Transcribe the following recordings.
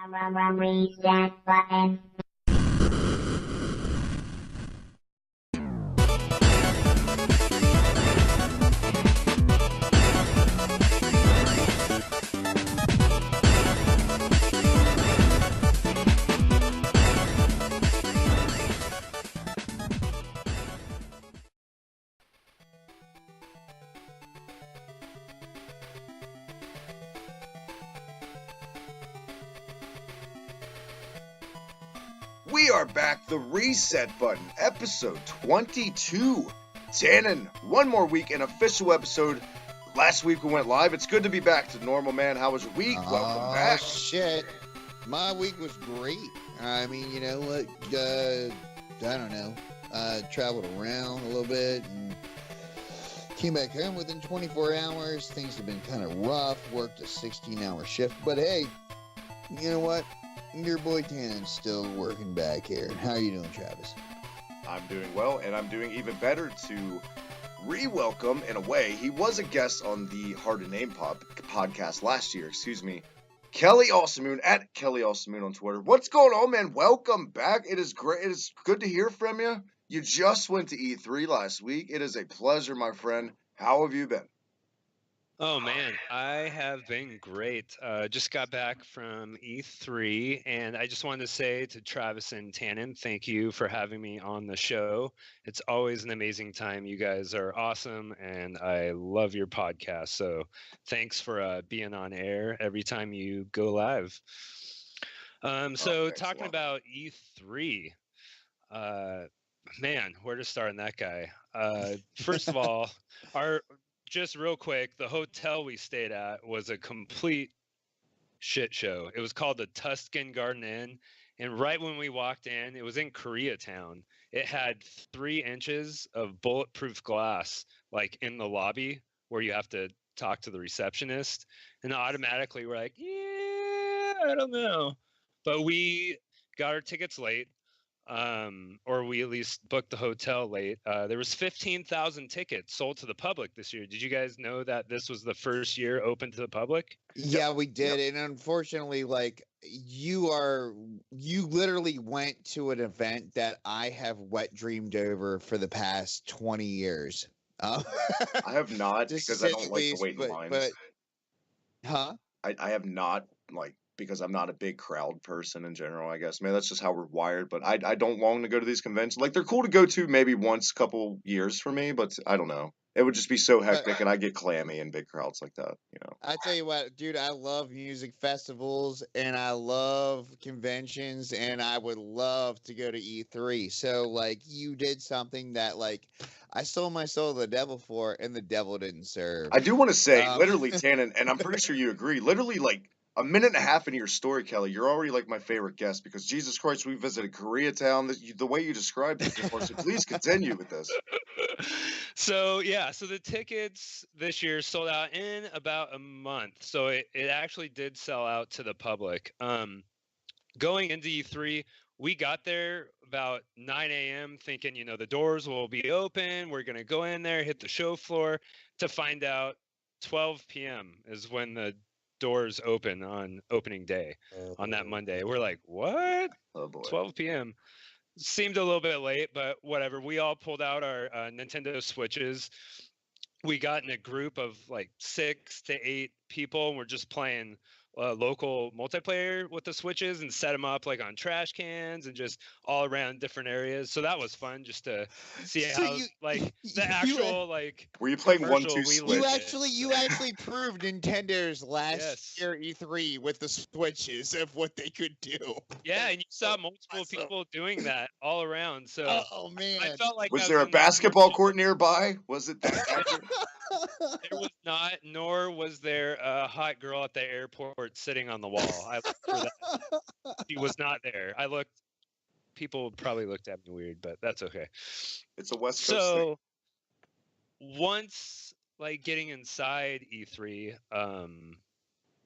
Reset button. We are back, the reset button, episode 22. Tannen, one more week, an official episode. Last week we went live. It's good to be back to normal, man. How was your week? Welcome back. Oh, shit. My week was great. I mean, you know what? I don't know. Traveled around a little bit and came back home within 24 hours. Things have been kind of rough. Worked a 16-hour shift. But hey, you know what? Your boy Tannen's still working back here. How are you doing, Travis? I'm doing well, and I'm doing even better to re-welcome, in a way, he was a guest on the Hard to Name podcast last year, Kelly Alsamoon, at Kelly Alsamoon on Twitter. What's going on, man? Welcome back. It is great. It is good to hear from you. You just went to E3 last week. It is a pleasure, my friend. How have you been? Oh man, I have been great. Just got back from E3, and I just wanted to say to Travis and Tannen, thank you for having me on the show. It's always an amazing time. You guys are awesome, and I love your podcast. So thanks for being on air every time you go live. Talking about E3, man, where to start on that guy? First of all, just real quick, the hotel we stayed at was a complete shit show. It was called the Tuscan Garden Inn, and right when we walked in, it was in Koreatown. It had 3 inches of bulletproof glass, like in the lobby where you have to talk to the receptionist, and automatically we're like, yeah, I don't know, but we got our tickets late. Or we at least booked the hotel late. There was 15,000 tickets sold to the public this year. Did you guys know that this was the first year open to the public? Yeah, we did. And unfortunately, like, you literally went to an event that I have wet dreamed over for the past 20 years. I have not, because I don't like to wait in lines. Huh? I have not, like, because I'm not a big crowd person in general, I guess. Maybe that's just how we're wired, but I don't long to go to these conventions. Like, they're cool to go to maybe once a couple years for me, but I don't know. It would just be so hectic, and I get clammy in big crowds like that, you know. I tell you what, dude, I love music festivals, and I love conventions, and I would love to go to E3. So, like, you did something that, like, I sold my soul to the devil for, and the devil didn't serve. I do want to say, literally, Tannen, and I'm pretty sure you agree, literally, like, a minute and a half into your story, Kelly, you're already like my favorite guest, because Jesus Christ, we visited Koreatown. The way you described it before, so please continue with this. So the tickets this year sold out in about a month. So it actually did sell out to the public. Going into E3, we got there about 9 a.m. thinking, you know, the doors will be open. We're going to go in there, hit the show floor, to find out 12 p.m. is when the doors open on opening day on that Monday. We're like, what? Oh boy. 12 p.m. Seemed a little bit late, but whatever. We all pulled out our Nintendo Switches. We got in a group of like 6 to 8 people, and we're just playing local multiplayer with the Switches and set them up like on trash cans and just all around different areas. So that was fun, just to see how the actual like. Were you playing 1-2 Switch? You actually proved Nintendo's last year E3 with the Switches of what they could do. Yeah, and you saw multiple people doing that all around. So oh man, I felt like was there a basketball court nearby? Was it that accurate? There was not, nor was there a hot girl at the airport sitting on the wall. I looked for that. She was not there. I looked. People probably looked at me weird, but that's okay. It's a West Coast So once like getting inside E3,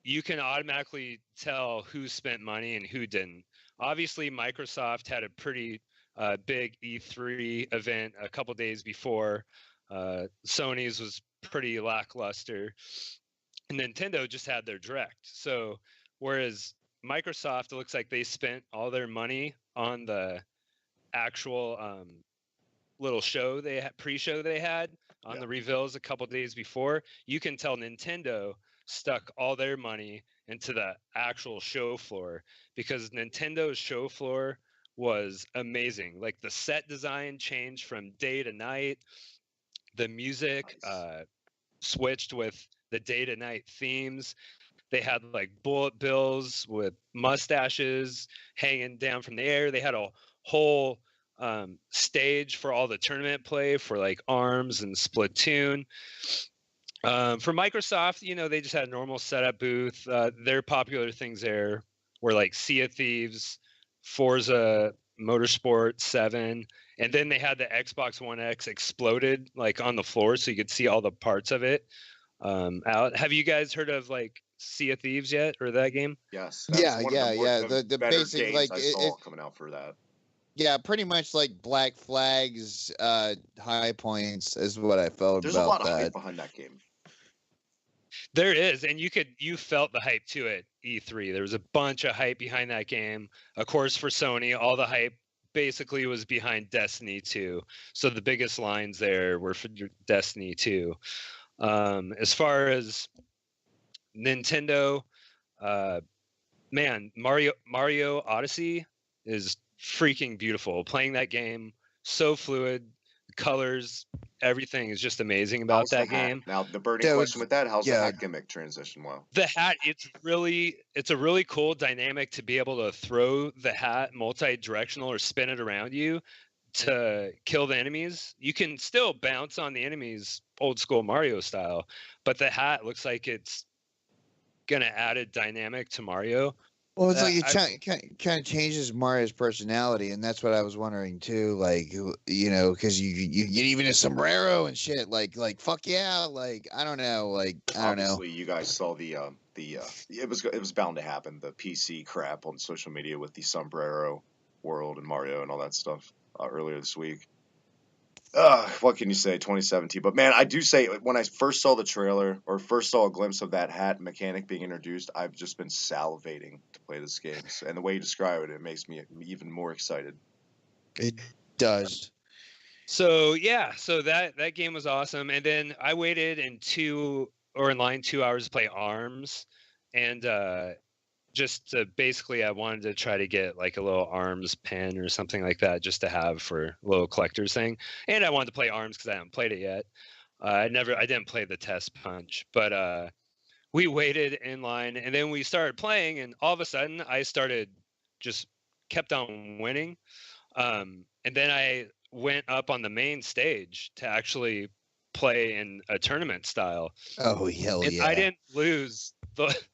you can automatically tell who spent money and who didn't. Obviously, Microsoft had a pretty big E3 event a couple days before. Sony's was pretty lackluster. And Nintendo just had their direct. So whereas Microsoft, it looks like they spent all their money on the actual little show they had, pre-show they had on the reveals a couple days before. You can tell Nintendo stuck all their money into the actual show floor, because Nintendo's show floor was amazing. Like the set design changed from day to night. The music switched with the day to night themes. They had like bullet bills with mustaches hanging down from the air. They had a whole stage for all the tournament play for like ARMS and Splatoon. For Microsoft, you know, they just had a normal setup booth. Their popular things there were like Sea of Thieves, Forza Motorsport 7, and then they had the Xbox One X exploded like on the floor, so you could see all the parts of it out. Have you guys heard of like Sea of Thieves yet, or that game? Yes. Yeah. The better basic games like I saw coming out for that. Yeah, pretty much like Black Flag's high points is what I felt There's about a lot of that. hype behind that game. There is, and you felt the hype too at E3. There was a bunch of hype behind that game. Of course, for Sony, all the hype basically was behind Destiny 2. So the biggest lines there were for Destiny 2. As far as Nintendo, man, Mario Odyssey is freaking beautiful. Playing that game, so fluid, colors, everything is just amazing about How's the that hat? game. Now the burning Dude, question with that: how's the yeah. hat gimmick transition? Wow. The hat, it's a really cool dynamic to be able to throw the hat multi-directional or spin it around you to kill the enemies. You can still bounce on the enemies old school Mario style, but the hat looks like it's gonna add a dynamic to Mario. Well, it's like it kind of changes Mario's personality, and that's what I was wondering too. Like, you know, because you get even a sombrero and shit. Like fuck yeah. Like I don't know. Like I don't know. Obviously, you guys saw the it was bound to happen. The PC crap on social media with the sombrero world and Mario and all that stuff earlier this week. What can you say? 2017. But man, I do say when I first saw the trailer or first saw a glimpse of that hat mechanic being introduced, I've just been salivating to play this game. And the way you describe it, it makes me even more excited. It does. So yeah, so that game was awesome. And then I waited in line 2 hours to play ARMS, and just to basically I wanted to try to get like a little ARMS pen or something like that just to have for a little collector's thing. And I wanted to play ARMS because I haven't played it yet. I didn't play the test punch, but we waited in line, and then we started playing, and all of a sudden I kept on winning. And then I went up on the main stage to actually play in a tournament style. Oh hell and yeah! I didn't lose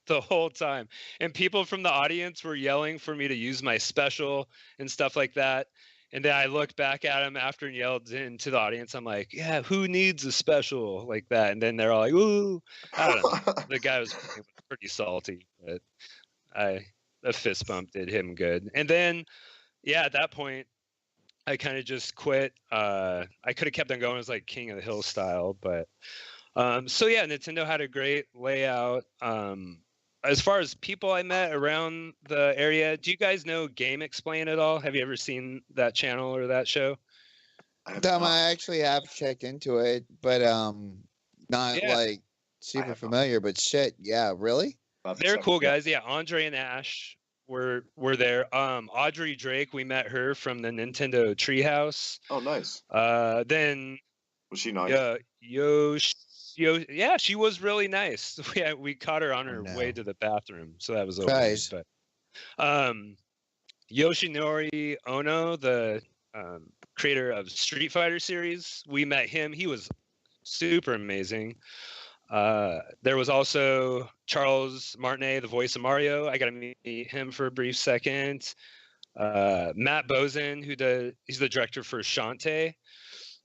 the whole time, and people from the audience were yelling for me to use my special and stuff like that. And then I looked back at them after and yelled into the audience. I'm like, yeah, who needs a special like that? And then they're all like, ooh, I don't know. The guy was pretty salty, but a fist bump did him good. And then, yeah, at that point, I kind of just quit. I could have kept on going as like King of the Hill style, but so yeah, Nintendo had a great layout. As far as people I met around the area, do you guys know Game Explain at all? Have you ever seen that channel or that show? I actually have checked into it, but not like super familiar. But shit, yeah, really? They're cool guys. Yeah, Andre and Ash were there. Audrey Drake, we met her from the Nintendo Treehouse. Oh, nice. Then was she nice? Yeah, she was really nice. We caught her on her way to the bathroom, so that was okay. Nice. Oh, But Yoshinori Ono, the creator of Street Fighter series, we met him. He was super amazing. There was also Charles Martinet, the voice of Mario. I got to meet him for a brief second. Matt Bozen, he's the director for Shantae.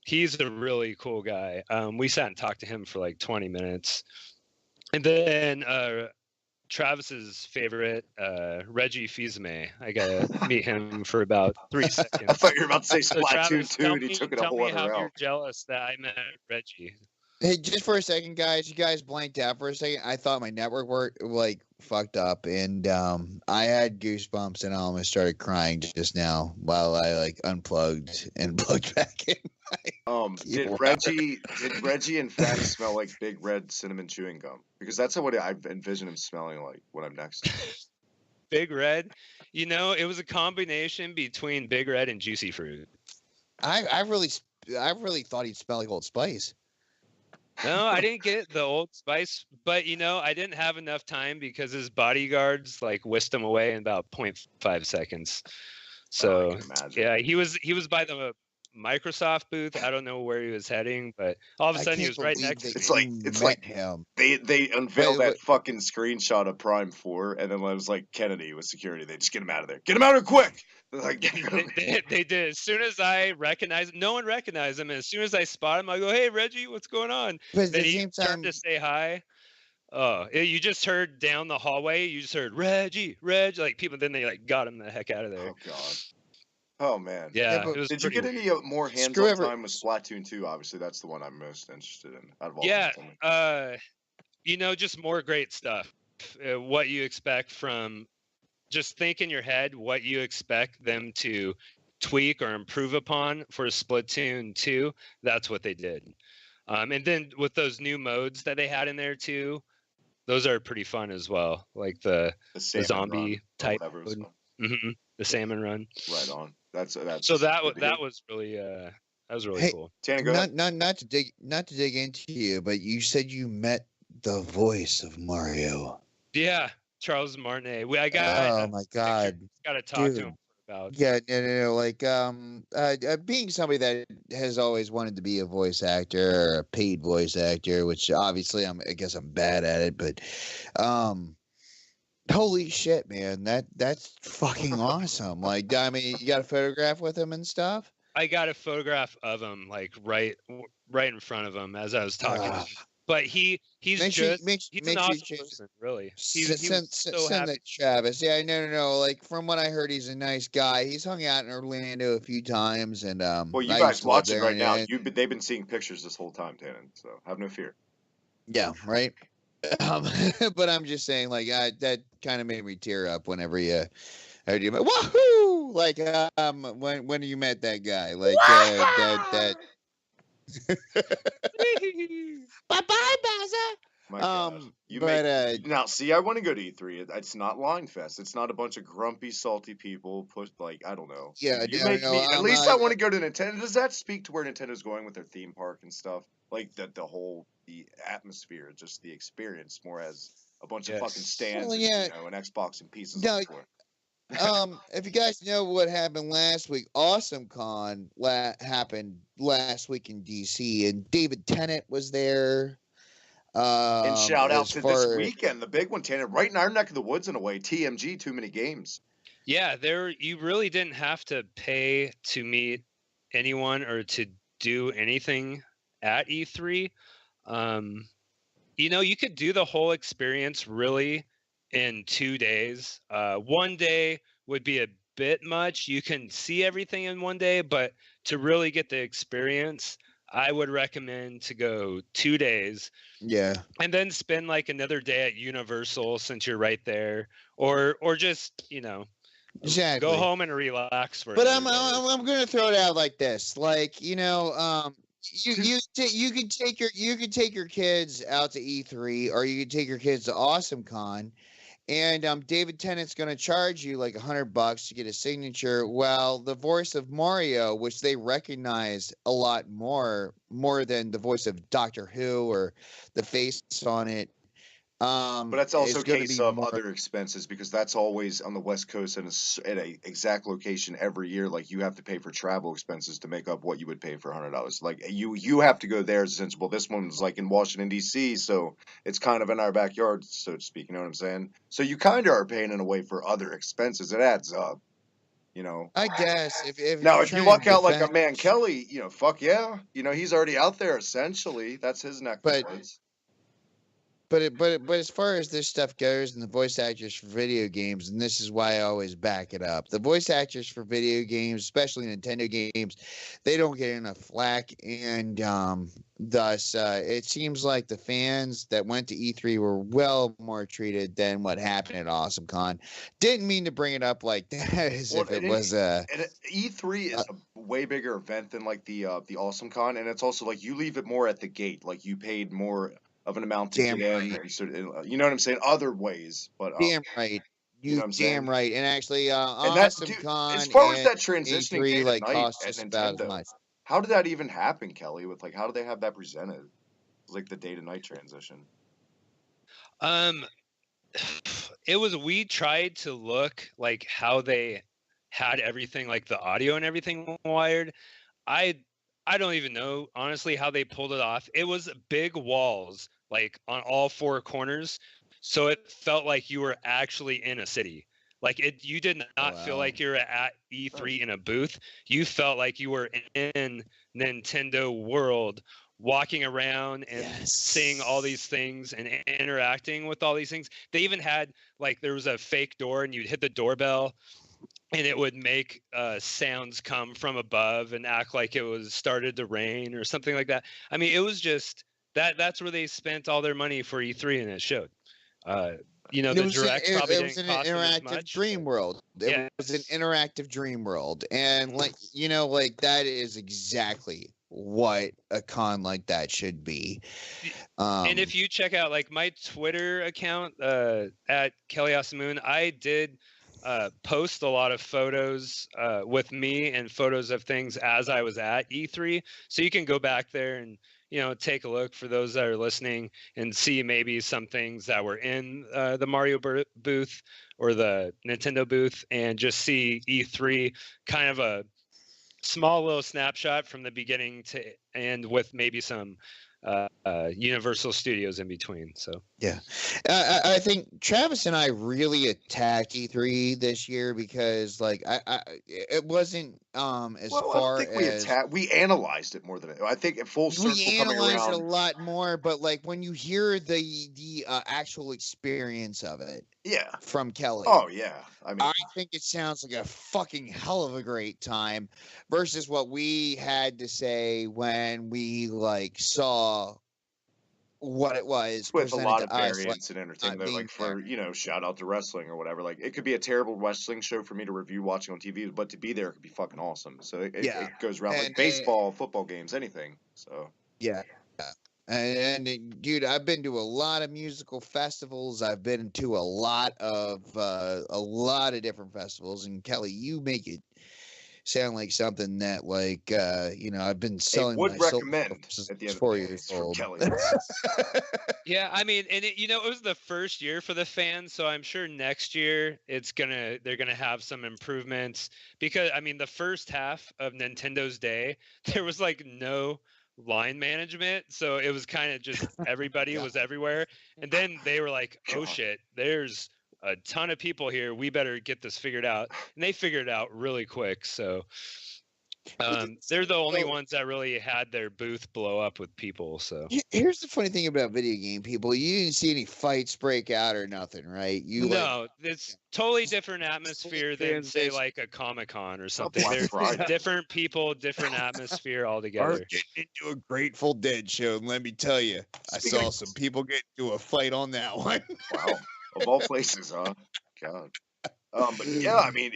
He's a really cool guy. We sat and talked to him for like 20 minutes. And then Travis's favorite, Reggie Fils-Aimé. I got to meet him for about 3 seconds. I thought you were about to say Splatoon Travis, 2 and he took it a whole other route. Tell me how you're route. jealous that I met Reggie. Hey, just for a second, guys. You guys blanked out for a second. I thought my network fucked up, and I had goosebumps, and I almost started crying just now while I like unplugged and plugged back in my Did keyboard. Reggie in fact smell like Big Red cinnamon chewing gum? Because that's what I envision him smelling like when I'm next to him. Big Red, it was a combination between Big Red and Juicy Fruit. I really thought he'd smell like Old Spice. No, I didn't get the Old Spice, but I didn't have enough time because his bodyguards like whisked him away in about 0.5 seconds. So I can imagine. yeah, he was by the Microsoft booth. I don't know where he was heading, but all of a sudden he was right next to me. It's like him. They unveiled Wait, that fucking screenshot of Prime 4, and then it was like Kennedy with security. They just get him out of there. Get him out of there quick! They're like, They did. As soon as I recognized him, no one recognized him. And as soon as I spot him, I go, "Hey, Reggie, what's going on?" But at Then the he same turned time, to say hi. Oh, you just heard down the hallway. You just heard Reggie, like people. Then they like got him the heck out of there. oh god. Oh man. Yeah, but it was. Did you get pretty any more hands-on time with Splatoon 2? Obviously, that's the one I'm most interested in out of all. Yeah, of them. just more great stuff. What you expect from, just think in your head what you expect them to tweak or improve upon for Splatoon 2. That's what they did. And then with those new modes that they had in there too, those are pretty fun as well. Like the zombie type mode. The salmon run. Right on. That's so that was really cool. Tanner, not to dig into you, but you said you met the voice of Mario. Yeah, Charles Martinet. Oh my god. Got to talk to him about. Yeah, no. Like being somebody that has always wanted to be a voice actor or a paid voice actor, which obviously I guess I'm bad at it, but holy shit, man, that's fucking awesome. Like, I mean, you got a photograph with him and stuff? I got a photograph of him, like right in front of him as I was talking. But he's an awesome person, really. Send that Travis. Yeah, no. Like from what I heard, he's a nice guy. He's hung out in Orlando a few times, and well, you guys watching right now, they've been seeing pictures this whole time, Tannen. So have no fear. Yeah, right. But I'm just saying, like, that kind of made me tear up whenever you heard you. Woohoo! Like, when you met that guy, like that. Bye, Bowser. My God. Now, see, I want to go to E3. It's not Line Fest. It's not a bunch of grumpy, salty people. I don't know. Yeah, at least I want to go to Nintendo. Does that speak to where Nintendo's going with their theme park and stuff? Like the atmosphere, just the experience, more as a bunch of fucking stands, and Xbox and pieces. No, if you guys know what happened last week, Awesome Con happened last week in DC, and David Tennant was there. And shout out to this weekend, the big one, Tanner, right in our neck of the woods in a way. TMG, Too Many Games. Yeah, you really didn't have to pay to meet anyone or to do anything at E3. You could do the whole experience really in 2 days. 1 day would be a bit much. You can see everything in 1 day, but to really get the experience, I would recommend to go 2 days. Yeah. And then spend like another day at Universal since you're right there, or just, exactly. Go home and relax for. But I'm going to throw it out like this. Like, you can take your kids out to E3, or you can take your kids to Awesome Con. And David Tennant's going to charge you like $100 to get a signature. Well, the voice of Mario, which they recognize a lot more than the voice of Doctor Who or the face on it. But that's also a case of other expenses, because that's always on the West Coast and at a exact location every year. Like, you have to pay for travel expenses to make up what you would pay for $100. Like, you have to go there since, well, this one's like in Washington D.C., so it's kind of in our backyard, so to speak. You know what I'm saying? So you kind of are paying in a way for other expenses. It adds up. I guess if you luck out like a man Kelly, fuck yeah, he's already out there essentially. That's his neck of the woods. but as far as this stuff goes, and the voice actors for video games, and this is why I always back it up. The voice actors for video games, especially Nintendo games, they don't get enough flack, and thus it seems like the fans that went to E3 were well more treated than what happened at AwesomeCon. Didn't mean to bring it up like that, as if it was a. And E3 is a way bigger event than like the Awesome Con, and it's also like you leave it more at the gate. Like you paid more of an amount to Damn get in, right. and so, you know what I'm saying? Other ways, but Damn right. you know You what I'm damn saying? right. And actually, And that, dude, as AwesomeCon far as and that transitioning day E3 to like night cost at just about as Nintendo, much. how did that even happen, Kelly? With like, how did they have that presented? It was like the day to night transition. Um, it was, we tried to look like how they had everything, like the audio and everything wired. I I don't even know honestly how they pulled it off. It was big walls like on all four corners, so it felt like you were actually in a city. Like it, you did not feel Wow. like you were at E3 in a booth. You felt like you were in Nintendo World, walking around and seeing all these things and interacting with all these things. They even had like, there was a fake door and you'd hit the doorbell and it would make sounds come from above and act like it was started to rain or something like that. I mean, it was just that's where they spent all their money for E3, and it showed. You know, It the was an, directs it, probably it was didn't an cost them as interactive much. dream world. It was an Yes. interactive dream world, and like like that is exactly what a con like that should be. And if you check out like my Twitter account at Kelly Asamoon, I did post a lot of photos with me and photos of things as I was at E3. So you can go back there and, you know, take a look for those that are listening and see maybe some things that were in the Mario booth or the Nintendo booth, and just see E3 kind of a small little snapshot from the beginning to end, with maybe some Universal Studios in between. So yeah, I think Travis and I really attacked E3 this year because like it wasn't as Well, I don't far think as we analyzed it more than I think in full circle we coming analyzed it a around. lot more, but like when you hear the actual experience of it Yeah. from Kelly, Oh yeah. I mean, I think it sounds like a fucking hell of a great time versus what we had to say when we like saw what it was it's with a presented lot of to us, like variance and not entertainment, being like there. for, shout out to wrestling or whatever. Like it could be a terrible wrestling show for me to review watching on TV, but to be there could be fucking awesome. So Yeah, it goes around like and baseball, football games, anything. So yeah. Dude, I've been to a lot of musical festivals. I've been to a lot of different festivals. And Kelly, you make it sound like something that like I've been I selling my would soul recommend since at the I was end of the 4 day. years It's from old. Kelly. yeah, I mean, and it, you know, it was the first year for the fans, so I'm sure next year they're gonna have some improvements, because I mean, the first half of Nintendo's day, there was like no line management, so it was kind of just everybody Yeah. was everywhere, and then they were like, oh God. shit, there's a ton of people here, we better get this figured out, and they figured it out really quick. So they're the only So, ones that really had their booth blow up with people. So here's the funny thing about video game people: you didn't see any fights break out or nothing, right? You like no, it's totally different atmosphere than say like a Comic-Con or something. Black They're Friday. different people, different atmosphere are altogether. getting into a Grateful Dead show, and let me tell you, I Speaking saw of- some people get into a fight on that one. Wow. Of all places, huh? God. But yeah, I mean,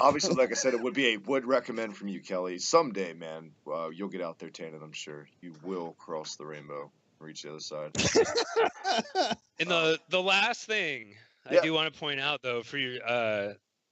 obviously, like I said, it would be a would recommend from you, Kelly. Someday, man, you'll get out there tanning. I'm sure you will cross the rainbow, reach the other side. And the last thing I Yeah. do want to point out, though, for your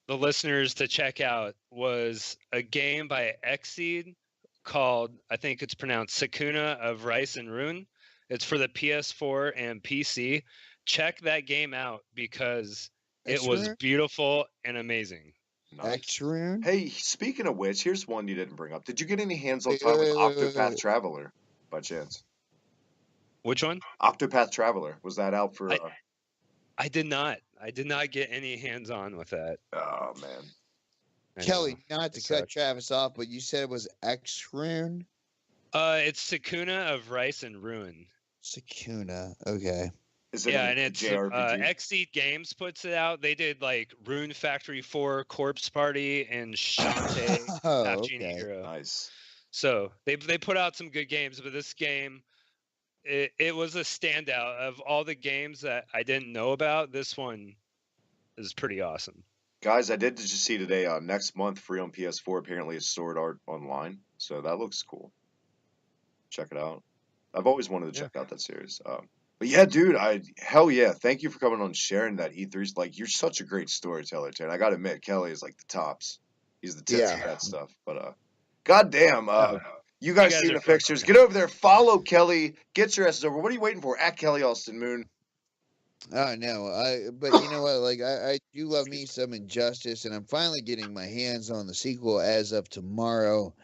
the listeners to check out, was a game by Xseed called, I think it's pronounced Sakuna of Rice and Ruin. It's for the PS4 and PC. Check that game out because it was X-Rune? beautiful and amazing. Nice. X-Rune? Hey, speaking of which, here's one you didn't bring up. Did you get any hands-on Wait, time with wait, wait, wait, Octopath wait. Traveler, by chance? Which one? Octopath Traveler, was that out for? I did not. I did not get any hands on with that. Oh man. I Kelly, know. not to It cut sucked. Travis off, but you said it was It's Sakuna of Rice and Ruin. Sakuna. Okay. Is it Yeah, a and it's JRPG? Xseed Games puts it out. They did like Rune Factory 4, Corpse Party, and Shantae Half Oh, Genie okay. Hero. Nice. So they put out some good games, but this game it was a standout of all the games that I didn't know about. This one is pretty awesome. Guys, I did just see today, next month, free on PS4, apparently is Sword Art Online. So that looks cool. Check it out. I've always wanted to Yeah. check out that series. But yeah, dude, hell yeah. Thank you for coming on and sharing that E3's. Like, you're such a great storyteller, Ted. I gotta admit, Kelly is like the tops. He's the tits of Yeah. that stuff. But goddamn, Oh, you guys guys seen are the fun. pictures. Get over there, follow Kelly, get your asses over. What are you waiting for? At Kelly Austin Moon. Oh no, but you know what? Like I do love me some Injustice, and I'm finally getting my hands on the sequel as of tomorrow.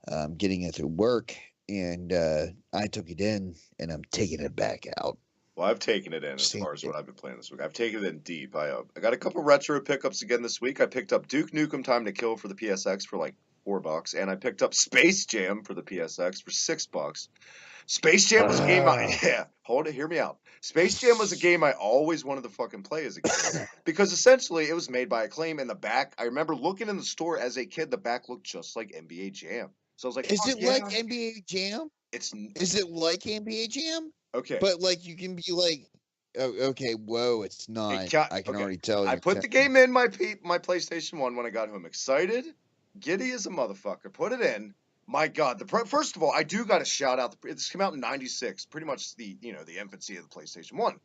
I'm getting it through work, and I took it in, and I'm taking it back out. Well, I've taken it in as See, far as what I've been playing this week. I've taken it in deep. I got a couple retro pickups again this week. I picked up Duke Nukem Time to Kill for the PSX for like $4, and I picked up Space Jam for the PSX for $6. Space Jam was a game yeah, hold it, hear me out. Space Jam was a game I always wanted to fucking play as a kid because essentially it was made by Acclaim. In the back, I remember looking in the store as a kid, the back looked just like NBA Jam. So I was like, Is fuck it yeah. like NBA Jam? It's Is it like NBA Jam? okay. But like you can be like, oh, okay, whoa, it's not. I can Okay. already tell I you. put the game in my PlayStation 1 when I got home. Excited, giddy as a motherfucker. Put it in. My God, first of all, I do got to shout out. This came out in '96, pretty much the the infancy of the PlayStation 1.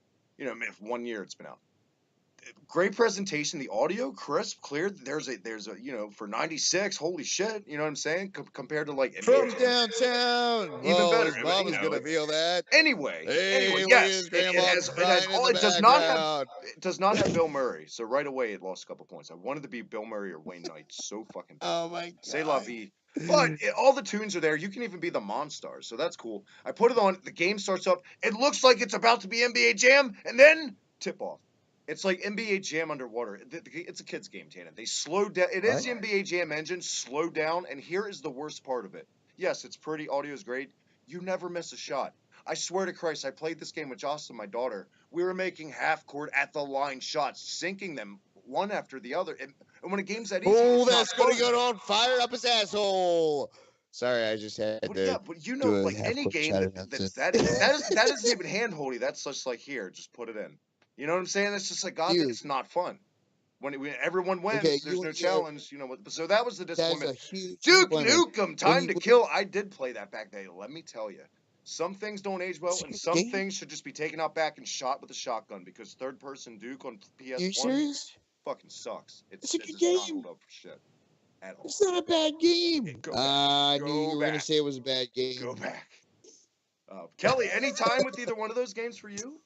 1 year it's been out. Great presentation. The audio crisp, clear. There's a for '96. Holy shit, you know what I'm saying? Compared to like From NBA Jam. downtown. Even Oh, better. his mom is gonna feel that. Anyway, Hey, look at yes, his it grandma has crying in all. the background. It does not have Bill Murray. So right away it lost a couple points. I wanted to be Bill Murray or Wayne Knight so fucking bad. Oh my Say la god. vie. But all the tunes are there. You can even be the Monstars, so that's cool. I put it on. The game starts up. It looks like it's about to be NBA Jam, and then tip off. It's like NBA Jam underwater. It's a kids game, Tannen. They slowed down. It is What? the NBA Jam engine slowed down, and here is the worst part of it. Yes, it's pretty. Audio is great. You never miss a shot. I swear to Christ, I played this game with Jocelyn, my daughter. We were making half court at the line shots, sinking them one after the other. And when a game's that easy, Oh, it's that's not gonna fun. get on fire up his asshole. Sorry, I just had But yeah, to but you know, do a like half any court game chat that's announcement. that isn't even handholdy. That's just like here, just put it in. You know what I'm saying? It's just like God, Dude, it's not fun. When everyone wins, okay, there's no challenge. You know what? So that was the that's a disappointment. huge Duke disappointment. Nukem, When Time you to Kill. I did play that back then. Let me tell you, some things don't age well, it's a and good some game. things should just be taken out back and shot with a shotgun because third-person Duke on Are you PS1 serious? fucking sucks. It's a It good does not game. hold up for shit at all. It's not a bad game. Go back. I knew Go you were gonna back. say it was a bad Go game. back. Kelly, any time with either one of those games for you?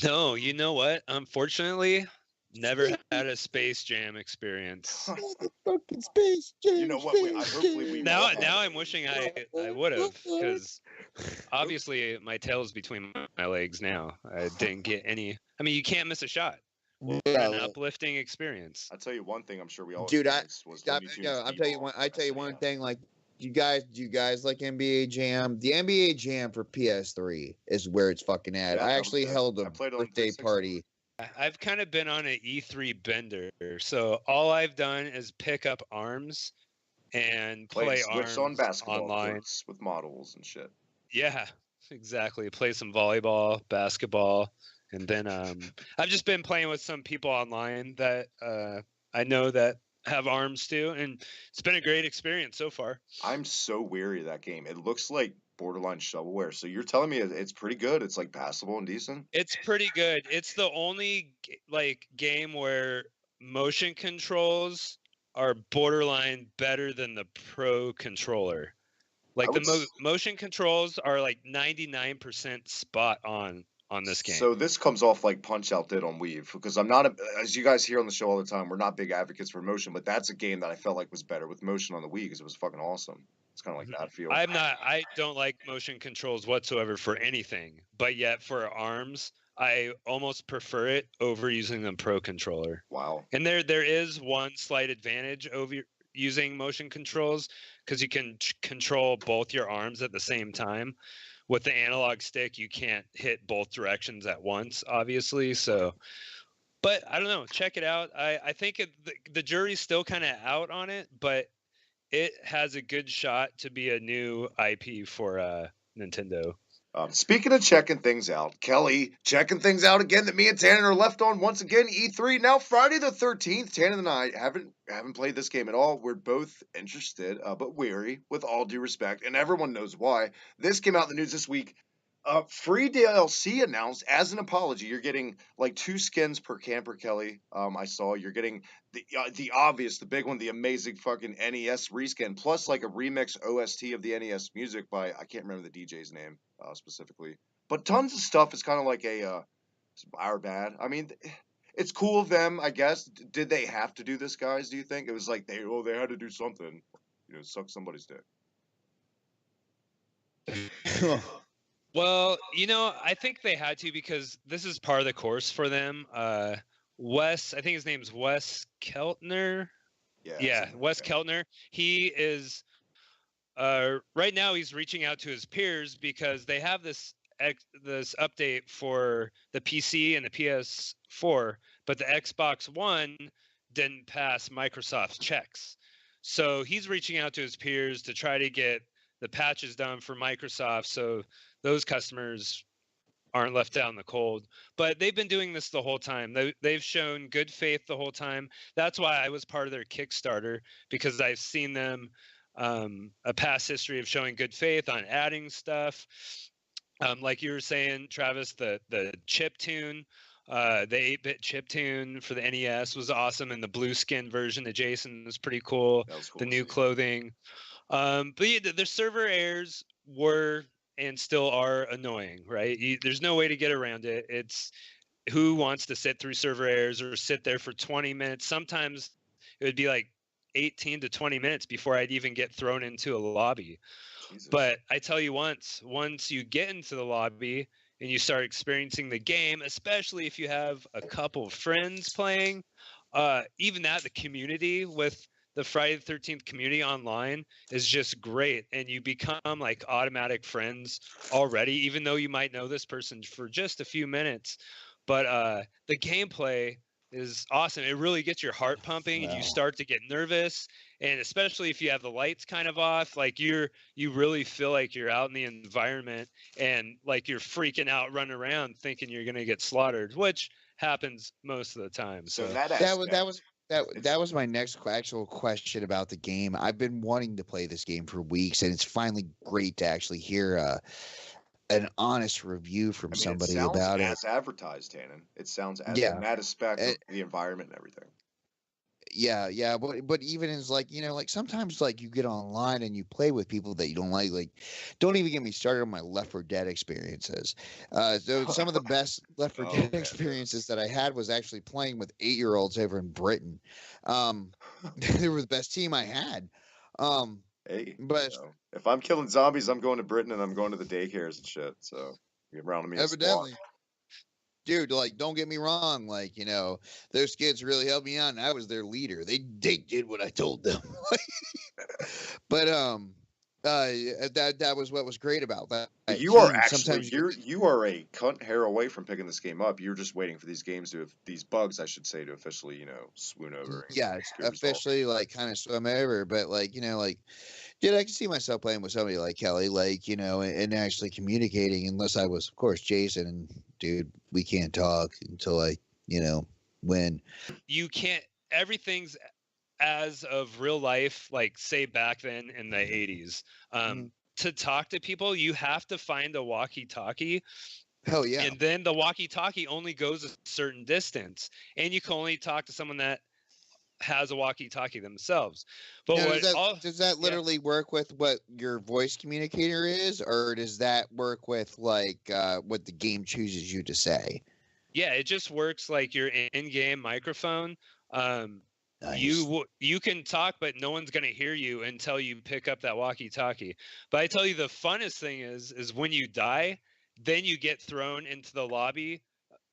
No, you know what? Unfortunately, never had a Space Jam experience. Fucking Space Jam. You know what? Hopefully we Now, all have. now I'm wishing I would have, because obviously my tail's between my legs now. I didn't get any. I mean, you can't miss a shot. What an uplifting experience. I'll tell you one thing. I'm sure we all Dude, experienced was Looney Tunes I'm telling you Speedball one. I tell you one SNES. thing. Like, do you guys like NBA Jam? The NBA Jam for PS3 is where it's fucking at. Yeah, I that was actually good. held I a played it on birthday 360. party. I've kind of been on an E3 bender, so all I've done is pick up ARMS and play Switch on ARMS basketball online. courts with models and shit. Yeah, exactly. Play some volleyball, basketball, and then I've just been playing with some people online that I know that have ARMS too, and it's been a great experience so far. I'm so weary of that game. It looks like borderline shovelware. So you're telling me it's pretty good? It's like passable and decent? It's pretty good. It's the only like game where motion controls are borderline better than the pro controller. Like the motion controls are like 99% spot on this game. So this comes off like Punch Out did on Weave, because I'm not, as you guys hear on the show all the time, we're not big advocates for motion, but that's a game that I felt like was better with motion on the Wii because it was fucking awesome. It's kind of like that feel. I don't like motion controls whatsoever for anything, but yet for ARMS, I almost prefer it over using the pro controller. Wow. And there is one slight advantage over using motion controls, because you can control both your arms at the same time, with the analog stick, you can't hit both directions at once, obviously. So, but I don't know. Check it out. I think the jury's still kind of out on it, but it has a good shot to be a new IP for Nintendo. Speaking of checking things out, Kelly checking things out again that me and Tannen are left on once again. E3 now Friday the 13th. Tannen and I haven't played this game at all. We're both interested, but weary, with all due respect, and everyone knows why. This came out in the news this week. Free DLC announced as an apology. You're getting like 2 skins per camper, Kelly. I saw you're getting the obvious, the big one, the amazing fucking NES reskin, plus like a remix OST of the NES music by I can't remember the DJ's name specifically, but tons of stuff. Is kind of like a our bad. I mean, it's cool of them, I guess. Did they have to do this, guys? Do you think it was like they had to do something? Suck somebody's dick. Well, I think they had to because this is part of the course for them. Wes, I think his name's Wes Keltner. Yeah, Wes Keltner. He is right now he's reaching out to his peers because they have this update for the PC and the PS4, but the Xbox One didn't pass Microsoft's checks. So he's reaching out to his peers to try to get the patches done for Microsoft so those customers aren't left out in the cold. But they've been doing this the whole time. They've shown good faith the whole time. That's why I was part of their Kickstarter, because I've seen them a past history of showing good faith on adding stuff. Like you were saying, Travis, the chip tune, the 8-bit chip tune for the NES was awesome, and the blue skin version of Jason was pretty cool. That was cool the to new see. clothing. But yeah, the server errors were and still are annoying, right? There's no way to get around it. It's who wants to sit through server errors or sit there for 20 minutes? Sometimes it would be like 18 to 20 minutes before I'd even get thrown into a lobby. Jesus. But I tell you once you get into the lobby and you start experiencing the game, especially if you have a couple of friends playing, even that, the community with the Friday the 13th community online is just great. And you become like automatic friends already, even though you might know this person for just a few minutes. But the gameplay is awesome. It really gets your heart pumping and you start to get nervous. And especially if you have the lights kind of off, like you really feel like you're out in the environment and like you're freaking out, running around thinking you're going to get slaughtered, which happens most of the time. So that was my next actual question about the game. I've been wanting to play this game for weeks, and it's finally great to actually hear an honest review from somebody about it. As advertised, Tannen. It sounds as in that aspect of the environment and everything. Yeah, but even as like like sometimes like you get online and you play with people that you don't like don't even get me started on my Left 4 Dead experiences. So some of the best Left 4 Dead experiences that I had was actually playing with 8-year-olds over in Britain. They were the best team I had. Hey, but if I'm killing zombies, I'm going to Britain and I'm going to the daycares and shid. So get around me. Evidently. Dude, like, don't get me wrong. Like, those kids really helped me out, and I was their leader. They did what I told them. But that was what was great about that. You are actually you are a cunt hair away from picking this game up. You're just waiting for these bugs, I should say, to officially swoon over. Yeah, officially like kind of swim over. But dude, I can see myself playing with somebody like Kelly, and actually communicating. Unless I was, of course, Jason, and dude, we can't talk until when you can't. Everything's as of real life, like say back then in the 80s. To talk to people, you have to find a walkie-talkie. Hell yeah! And then the walkie-talkie only goes a certain distance, and you can only talk to someone that has a walkie-talkie themselves. But does that literally work with what your voice communicator is, or does that work with what the game chooses you to say? Yeah, it just works like your in-game microphone. Nice. You can talk, but no one's gonna hear you until you pick up that walkie-talkie. But I tell you, the funnest thing is when you die, then you get thrown into the lobby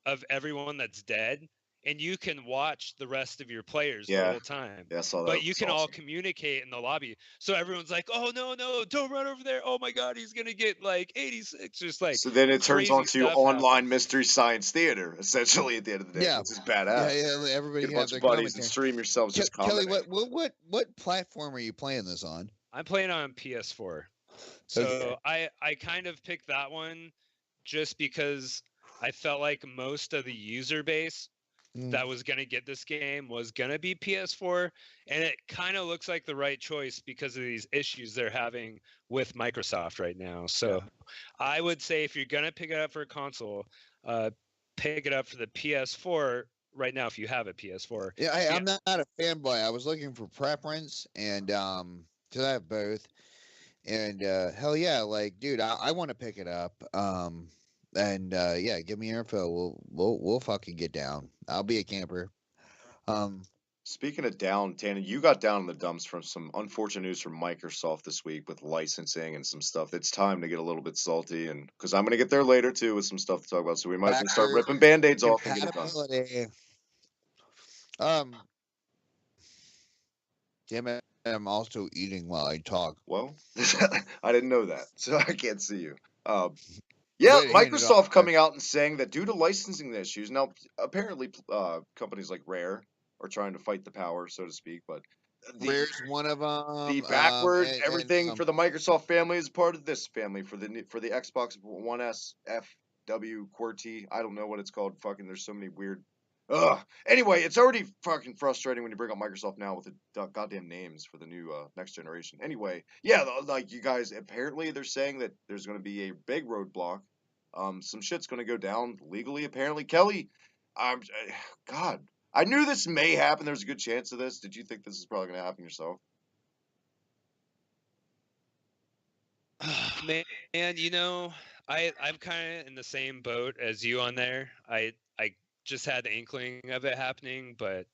of everyone that's dead, and you can watch the rest of your players the Yeah. whole time. Yeah, I saw that. But you It's can all awesome. communicate in the lobby. So everyone's like, "Oh no, don't run over there! Oh my God, he's gonna get like 86." Just like So then it turns crazy on to stuff online happens. Mystery Science Theater, essentially, at the end of the day, Yeah. which is badass. Everybody Get a can have bunch their of buddies and commentary. stream yourselves just Kelly, commenting. what platform are you playing this on? I'm playing on PS4. So I kind of picked that one just because I felt like most of the user base that was going to get this game was going to be PS4, and it kind of looks like the right choice because of these issues they're having with Microsoft right now. So I would say if you're going to pick it up for a console, pick it up for the PS4 right now if you have a PS4. Yeah, I'm not a fanboy. I was looking for preference, and because I have both, and hell yeah, like dude, I want to pick it up. And yeah, give me your info. We'll fucking get down. I'll be a camper. Speaking of down, Tana, you got down in the dumps from some unfortunate news from Microsoft this week with licensing and some stuff. It's time to get a little bit salty, and because I'm going to get there later too with some stuff to talk about. So we might as well start ripping band-aids off and get it done. Compatibility. Damn it, I'm also eating while I talk. Well, I didn't know that, so I can't see you. Yeah, Way to hand it Microsoft off. coming out and saying that due to licensing issues, now apparently companies like Rare are trying to fight the power, so to speak, but Rare's one of them. the backward and everything for the Microsoft family is part of this family for the Xbox One S FW QWERTY. I don't know what it's called. Fucking, there's so many weird. Ugh. Anyway, it's already fucking frustrating when you bring up Microsoft now with the goddamn names for the new next generation. Anyway, yeah, like you guys, apparently they're saying that there's going to be a big roadblock. Some shit's going to go down legally. Apparently, Kelly, God, I knew this may happen. There's a good chance of this. Did you think this is probably going to happen yourself? Man, you know, I'm kind of in the same boat as you on there. I just had the inkling of it happening, but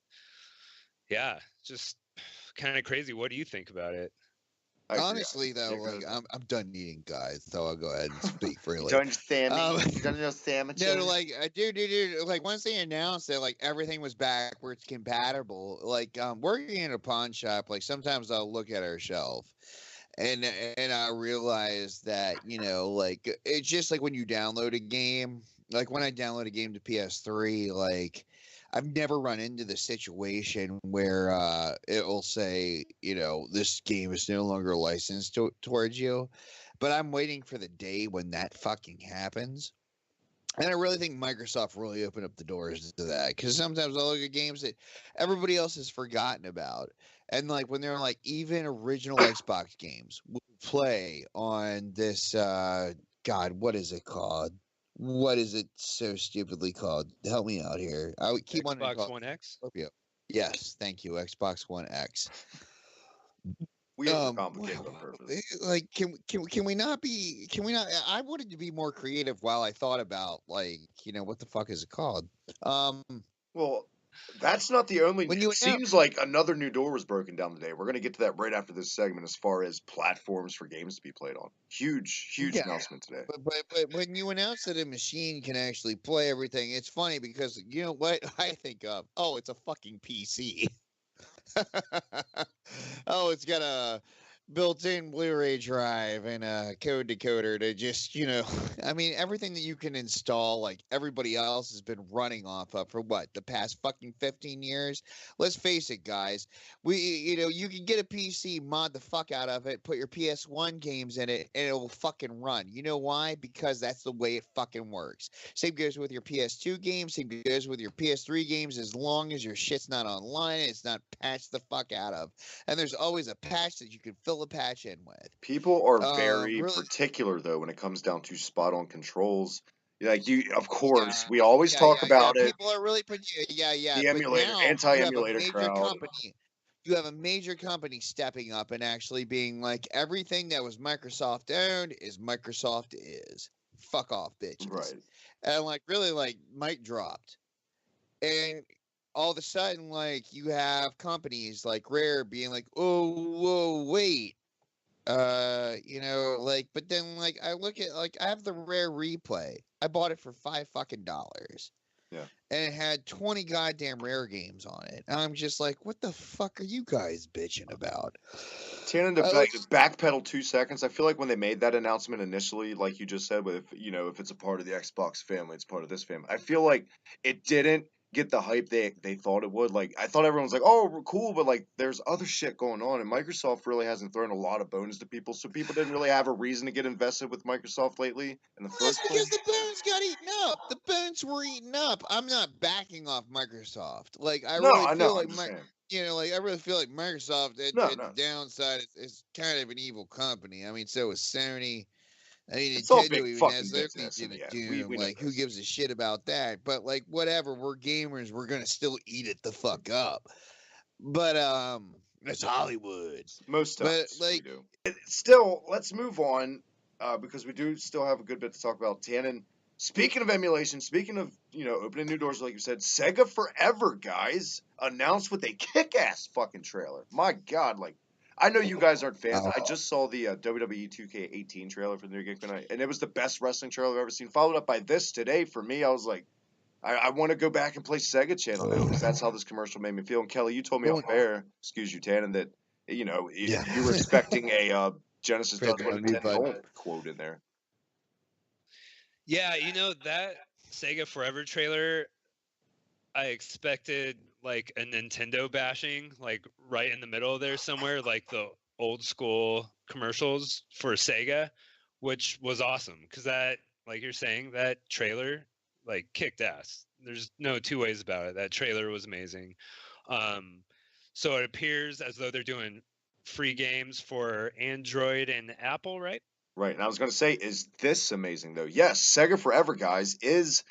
yeah, just kind of crazy. What do you think about it? Honestly, though, like I'm done eating, guys. So I'll go ahead and speak freely. Done your sandwich. No, like, dude, like once they announced that like everything was backwards compatible, like working in a pawn shop, like sometimes I'll look at our shelf, and I realize that like it's just like when you download a game, like when I download a game to PS3, like I've never run into the situation where it will say, this game is no longer licensed towards you. But I'm waiting for the day when that fucking happens. And I really think Microsoft really opened up the doors to that, because sometimes I look at games that everybody else has forgotten about. And like when they're like even original Xbox games will play on this, God, what is it called? What is it so stupidly called? Help me out here. I would keep on Xbox One X. Yes, thank you, Xbox One X. We overcomplicate on purpose. Like, can we not be? Can we not? I wanted to be more creative while I thought about like, what the fuck is it called? Well, that's not the only. When It seems like another new door was broken down today. We're gonna get to that right after this segment, as far as platforms for games to be played on. Huge announcement today. But when you announce that a machine can actually play everything, it's funny because you know what I think of? Oh, it's a fucking PC. Oh, it's got a built-in Blu-ray drive and a code decoder to just, I mean, everything that you can install, like everybody else has been running off of for what, the past fucking 15 years? Let's face it, guys. You can get a PC, mod the fuck out of it, put your PS1 games in it, and it will fucking run. You know why? Because that's the way it fucking works. Same goes with your PS2 games, same goes with your PS3 games, as long as your shit's not online, it's not patched the fuck out of. And there's always a patch that you can fill a patch in with. People are very particular though when it comes down to spot on controls. Like of course, we always talk about it. People are really the emulator, anti-emulator crowd. You have a major company stepping up and actually being like, everything that was Microsoft owned is Microsoft is. Fuck off, bitches. Right. And like really like mic dropped. And all of a sudden, like, you have companies like Rare being like, oh, whoa, wait. Like, but then, like, I look at, like, I have the Rare Replay. I bought it for $5 fucking. Yeah. and it had 20 goddamn rare games on it. And I'm just like, what the fuck are you guys bitching about? Tannen, to Like, backpedal 2 seconds, I feel like when they made that announcement initially, like you just said, with if it's a part of the Xbox family, it's part of this family. I feel like it didn't get the hype they thought it would. Like I thought everyone was like, "Oh, we're cool," but like there's other shit going on, and Microsoft really hasn't thrown a lot of bones to people, so people didn't really have a reason to get invested with Microsoft lately in the well, that's first place. because the bones got eaten up. The bones were eaten up. I'm not backing off Microsoft. Like, I No, really I know. feel I'm like just saying. like I really feel like Microsoft No, at the no, downside is kind of an evil company. I mean, so is Sony. I mean, it's all Nintendo big even has fucking their business in Legion the of end. Doom. We know Like, who this. gives a shit about that? But like, whatever. We're gamers. We're gonna still eat it the fuck up. But it's Hollywood. Most But times we like, do. Still, let's move on because we do still have a good bit to talk about. Tannen, speaking of emulation, speaking of opening new doors, like you said, Sega Forever, guys, announced with a kick-ass fucking trailer. My God, like I know you guys aren't fans. oh, I just saw the WWE 2K18 trailer for the new game tonight, and it was the best wrestling trailer I've ever seen. Followed up by this today for me. I was like, I want to go back and play Sega Channel now because that's how this commercial made me feel. And Kelly, you told me going, off air, excuse you, Tannen, that yeah. you were expecting a Genesis Press does the what unmute Nintendo button. won't quote in there. Yeah, that Sega Forever trailer, I expected like a Nintendo bashing, like right in the middle there somewhere, like the old school commercials for Sega, which was awesome because that, like you're saying, that trailer like kicked ass. There's no two ways about it. That trailer was amazing. Um, so it appears as though they're doing free games for Android and Apple, right? Right. And I was going to say, is this amazing though? Yes, Sega Forever, guys, is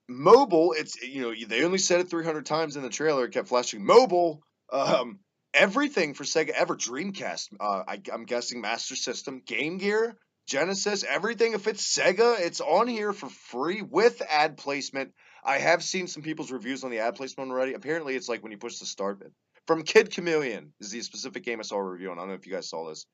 mobile. It's they only said it 300 times in the trailer. It kept flashing mobile. Um, everything for Sega ever. Dreamcast. I'm guessing Master System, Game Gear, Genesis, everything. If it's Sega, it's on here for free with ad placement. I have seen some people's reviews on the ad placement already. Apparently, it's like when you push the start button. From Kid Chameleon is the specific game I saw a review on. I don't know if you guys saw this.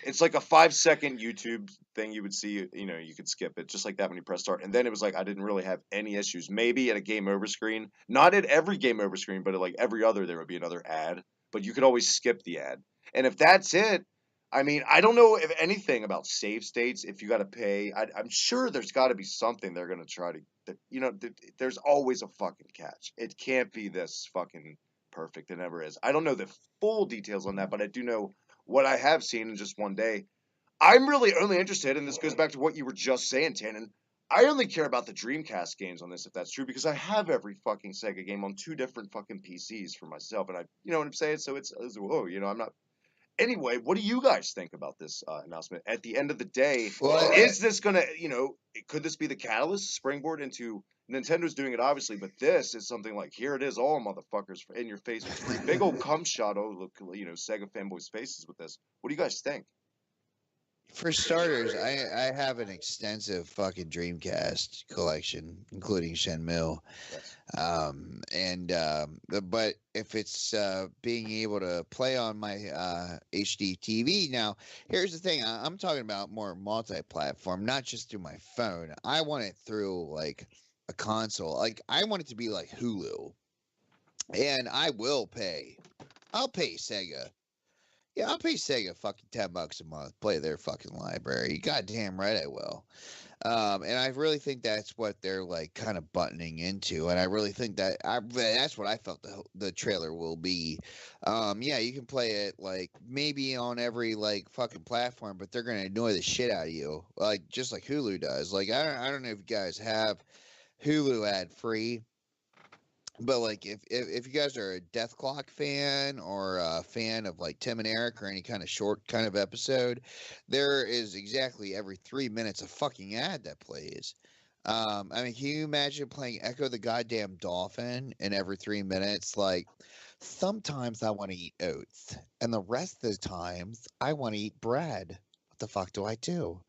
It's like a 5 second YouTube thing you would see, you could skip it just like that when you press start. And then it was like I didn't really have any issues. Maybe at a game over screen, not at every game over screen, but at like every other there would be another ad, but you could always skip the ad. And if that's it, I mean, I don't know if anything about save states. If you got to pay, I'm sure there's got to be something they're gonna try to. There's always a fucking catch. It can't be this fucking perfect. It never is. I don't know the full details on that, but I do know what I have seen in just one day. I'm really only interested, and this goes back to what you were just saying, Tannen. I only care about the Dreamcast games on this, if that's true, because I have every fucking Sega game on 2 different fucking PCs for myself, and you know what I'm saying? So it's whoa, I'm not. Anyway, what do you guys think about this announcement? At the end of the day, Well, is this gonna, could this be the catalyst, springboard into Nintendo's doing it obviously, but this is something like here it is, all motherfuckers in your face for free, big old cum shot. Oh look, Sega fanboys' faces with this. What do you guys think? for starters, I have an extensive fucking Dreamcast collection, including Shenmue. Yes. But if it's being able to play on my HD TV, now here's the thing: I'm talking about more multi-platform, not just through my phone. I want it through like a console. Like I want it to be like Hulu, and I will pay. I'll pay Sega. Yeah, I'll pay Sega fucking $10 a month. Play their fucking library. Goddamn right I will. And I really think that's what they're like kind of buttoning into, and I really think that's what I felt the trailer will be. Yeah, you can play it like maybe on every like fucking platform, but they're gonna annoy the shit out of you, like just like Hulu does. Like I don't know if you guys have Hulu ad free. But like if you guys are a Death Clock fan or a fan of like Tim and Eric or any kind of short kind of episode, there is exactly every 3 minutes a fucking ad that plays. I mean, can you imagine playing Echo the Goddamn Dolphin and every 3 minutes? Like, sometimes I want to eat oats, and the rest of the times I want to eat bread. What the fuck do I do?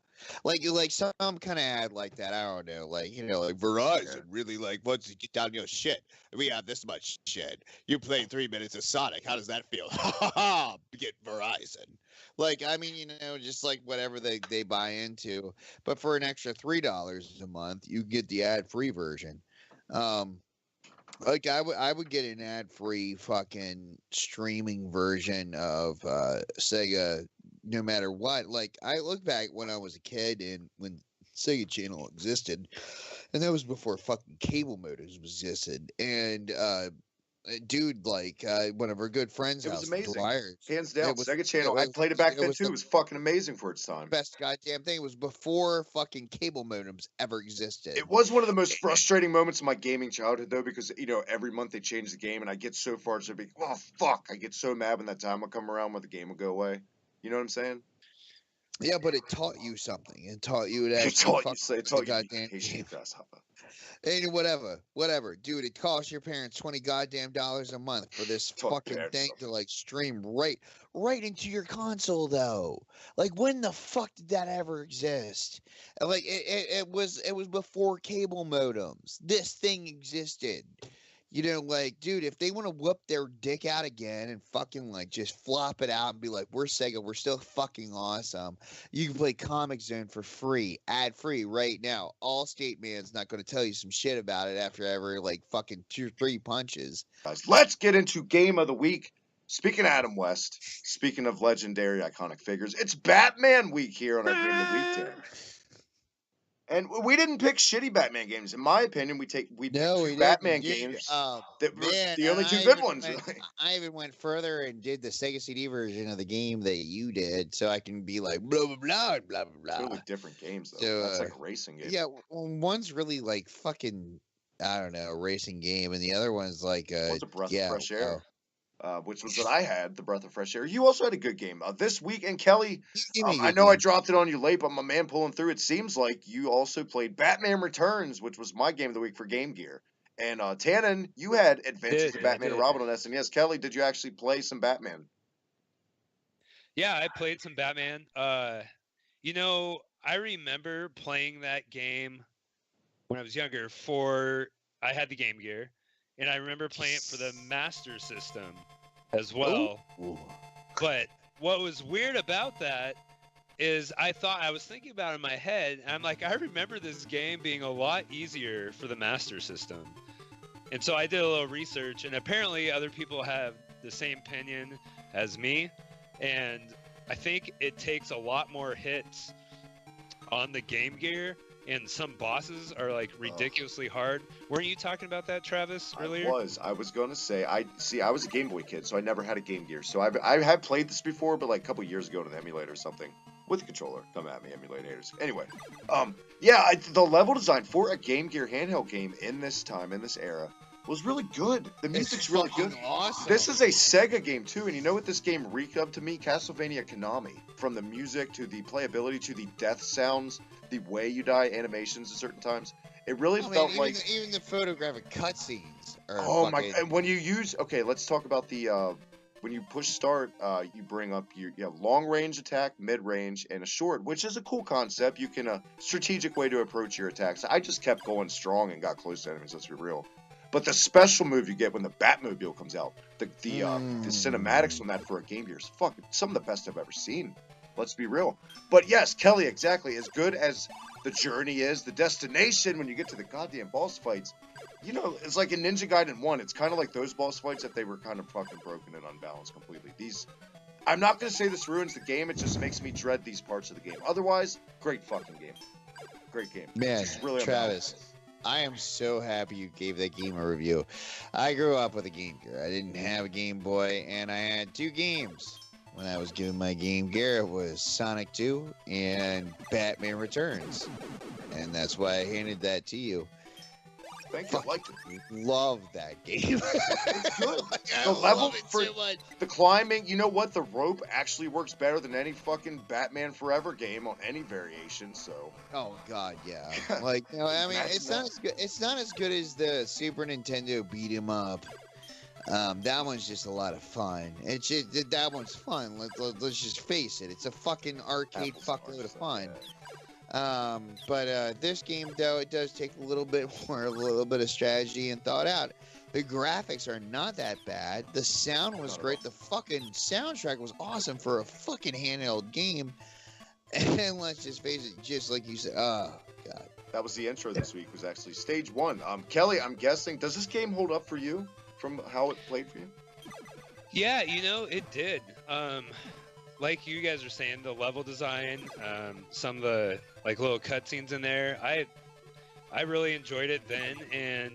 Like some kind of ad like that. I don't know. Like like Verizon really like wants to get down your shit. We have this much shit. You played 3 minutes of Sonic. How does that feel? Ha ha ha! Get Verizon. Like I mean, just like whatever they buy into. But for an extra $3 a month, you get the ad free version. Um, Like I would get an ad-free fucking streaming version of Sega no matter what. Like I look back when I was a kid and when Sega Channel existed, and that was before fucking cable modems existed. And dude, like one of our good friends' It was house, the amazing. Dwyers, Hands down. it was Sega it Channel. I was played it back it then was too. the It was fucking amazing for its time. best goddamn thing. It was before fucking cable modems ever existed. It was one of the most frustrating moments of my gaming childhood, though, because every month they change the game, and I get so far to be, oh fuck, I get so mad when that time would come around when the game would go away. You know what I'm saying? Yeah, but it taught you something. It taught you to It actually taught you, fuck it with the taught you to be goddamn patient, game. grasshopper. And whatever, dude. It costs your parents $20 goddamn a month for this Taught fucking parents thing something. to like stream right into your console, though. Like, when the fuck did that ever exist? And, like, it was before cable modems. This thing existed. Like, dude, if they want to whoop their dick out again and fucking like just flop it out and be like, we're Sega, we're still fucking awesome. You can play Comic Zone for free, ad free right now. Allstate Man's not going to tell you some shit about it after every like fucking 2 or 3 punches. Guys, let's get into Game of the Week. Speaking of Adam West, speaking of legendary iconic figures, it's Batman Week here on our Game of the Week team. And we didn't pick shitty Batman games. In my opinion, we picked two Batman games that were Man, the only and two good ones, really. I even went further and did the Sega CD version of the game that you did, so I can be like blah blah blah blah blah. Totally different games, though. So, That's like a racing game. Yeah, well, one's really like fucking, I don't know, a racing game, and the other one's like One's a breath of fresh air. well, Which was what I had, the breath of fresh air. You also had a good game. This week, and Kelly, give me a I good know I game. dropped it on you late, but my man pulling through, it seems like you also played Batman Returns, which was my game of the week for Game Gear. And Tannen, you had Adventures of Batman and Robin on SNES. Kelly, did you actually play some Batman? Yeah, I played some Batman. I remember playing that game when I was younger I had the Game Gear, and I remember playing it for the Master System as well. Ooh. But what was weird about that is I was thinking about it in my head, and I'm like, I remember this game being a lot easier for the Master System. And so I did a little research, and apparently other people have the same opinion as me. And I think it takes a lot more hits on the Game Gear, and some bosses are like ridiculously hard. Weren't you talking about that, Travis, earlier? I was going to say, I was a Game Boy kid, so I never had a Game Gear. So I have played this before, but like a couple years ago in an emulator or something. With a controller. Come at me, emulators. Anyway, the level design for a Game Gear handheld game in this era was really good. The music's really good. Awesome. This is a Sega game too, and you know what this game reeked of to me? Castlevania Konami. From the music to the playability to the death sounds, the way you die, animations at certain times. It really felt like even the photographic cutscenes. Oh my! And when you use let's talk about the when you push start, you bring up your long range attack, mid range, and a short, which is a cool concept. You can a strategic way to approach your attacks. I just kept going strong and got close to enemies. Let's be real. But the special move you get when the Batmobile comes out, the cinematics on that for a Game Gear is fucking some of the best I've ever seen. Let's be real. But yes, Kelly, exactly. As good as the journey is, the destination when you get to the goddamn boss fights, it's like in Ninja Gaiden 1. It's kind of like those boss fights if they were kind of fucking broken and unbalanced completely. I'm not going to say this ruins the game. It just makes me dread these parts of the game. Otherwise, great fucking game. Great game. Man, really Travis, I am so happy you gave that game a review. I grew up with a Game Gear. I didn't have a Game Boy, and I had 2 games. When I was given my Game Gear, it was Sonic 2 and Batman Returns. And that's why I handed that to you. Thank you. I liked it. Love that game. It's good. I The level love it for so much. the climbing, you know what? The rope actually works better than any fucking Batman Forever game on any variation. So. Oh God, yeah. Like, I mean, it's not as good. It's not as good as the Super Nintendo beat 'em up. That one's just a lot of fun. That one's fun. Let's just face it. It's a fucking arcade fuckload of fun. But this game, though, it does take a little bit of strategy and thought out. The graphics are not that bad. The sound was great. The fucking soundtrack was awesome for a fucking handheld game. And let's just face it, just like you said, oh God, That was the intro this week. Was actually stage 1. Kelly, I'm guessing, does this game hold up for you from how it played for you? Yeah, it did. Like you guys are saying, the level design, some of the like little cutscenes in there, I really enjoyed it then, and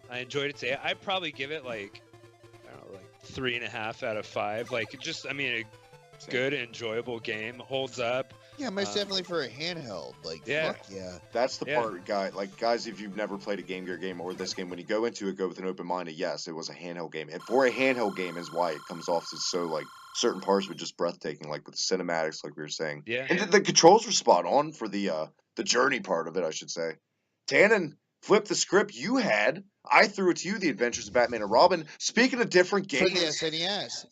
I enjoyed it today. I'd probably give it like, I don't know, like 3.5 out of 5. Like, a good, enjoyable game, holds up. Yeah, most definitely for a handheld. Like, Yeah. fuck yeah. That's the part, guys, if you've never played a Game Gear game or this game, when you go into it, go with an open mind. Yes, it was a handheld game. And for a handheld game is why it comes off as so, like, certain parts were just breathtaking, like with the cinematics, like we were saying. Yeah. And the controls were spot on for the journey part of it, I should say. Tannen, flip the script you had. I threw it to you, The Adventures of Batman and Robin. Speaking of different For games, the SNES.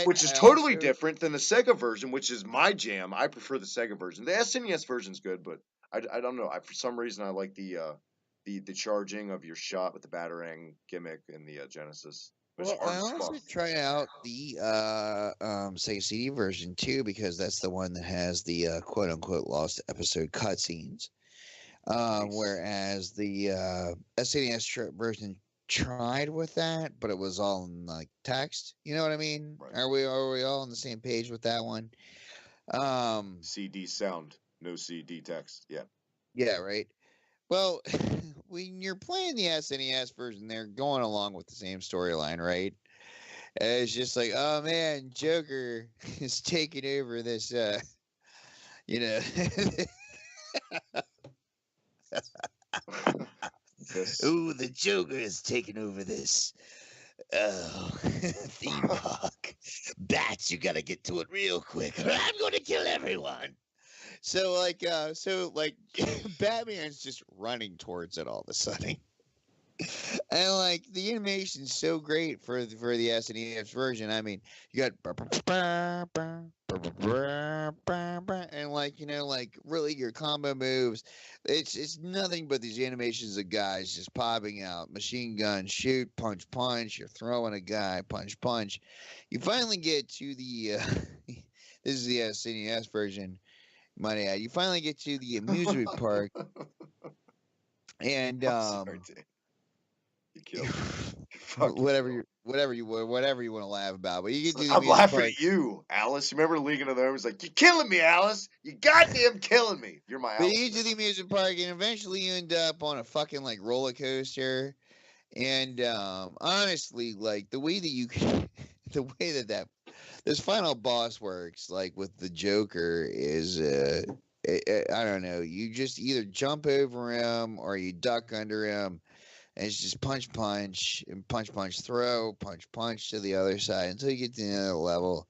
which is totally different than the Sega version, which is my jam. I prefer the Sega version. The SNES version's good, but I don't know. For some reason, I like the charging of your shot with the Batarang gimmick in the Genesis. Well, I also tried out the Sega CD version too, because that's the one that has the quote unquote lost episode cutscenes. Nice. Whereas the SNES version tried with that, but it was all in like text. You know what I mean? Right. Are we all on the same page with that one? CD sound, no CD text. Yeah. Yeah, right. Well, when you're playing the SNES version, they're going along with the same storyline, right? It's just like, oh man, Joker is taking over this, you know. Ooh, the Joker is taking over this. Oh, theme park. Bats, you gotta get to it real quick, or I'm gonna kill everyone. So like Batman's just running towards it all of a sudden. And like the animation's so great for the SNES version. I mean, you got and like really your combo moves. It's nothing but these animations of guys just popping out, machine gun, shoot, punch, punch. You're throwing a guy, punch, punch. You finally get to the this is the SNES version. Might add, you finally get to the amusement park, and Sorry, you killed me. whatever you want to laugh about, but you can do the I'm amusement laughing park. at you, Alice. You remember League of Their Own? Was like, you're killing me, Alice. You goddamn killing me. You're my But Alice. you do the amusement park, and eventually you end up on a fucking like roller coaster. And honestly, like the way that you the way that this final boss works, like with the Joker, is I don't know. You just either jump over him or you duck under him, and it's just punch, punch, and punch, punch, throw, punch, punch to the other side until you get to the other level.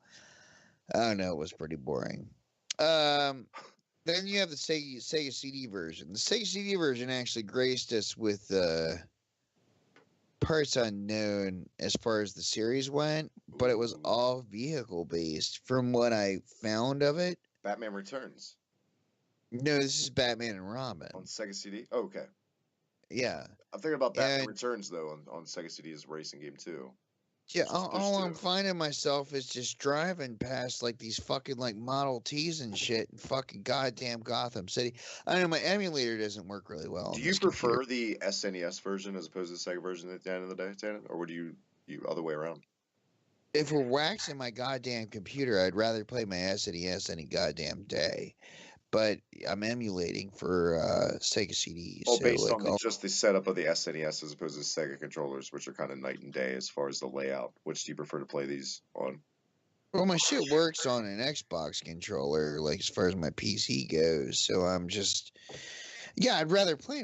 I don't know. It was pretty boring. Then you have the Sega CD version. The Sega CD version actually graced us with parts unknown as far as the series went, but it was all vehicle based from what I found of it. Batman Returns. No, this is Batman and Robin. On Sega CD? Oh, okay. Yeah. I'm thinking about Batman Returns, though, on Sega CD as a racing game, too. Yeah, all I'm finding myself is just driving past like these fucking like Model Ts and shit in fucking goddamn Gotham City. I know my emulator doesn't work really well. Do you prefer the SNES version as opposed to the Sega version at the end of the day, Tannen? Or would you other way around? If we're waxing my goddamn computer, I'd rather play my SNES any goddamn day. But I'm emulating for Sega CDs. Well, based on just the setup of the SNES as opposed to Sega controllers, which are kind of night and day as far as the layout. Which do you prefer to play these on? Well, my shit works on an Xbox controller, like as far as my PC goes. So I'm just, yeah, I'd rather play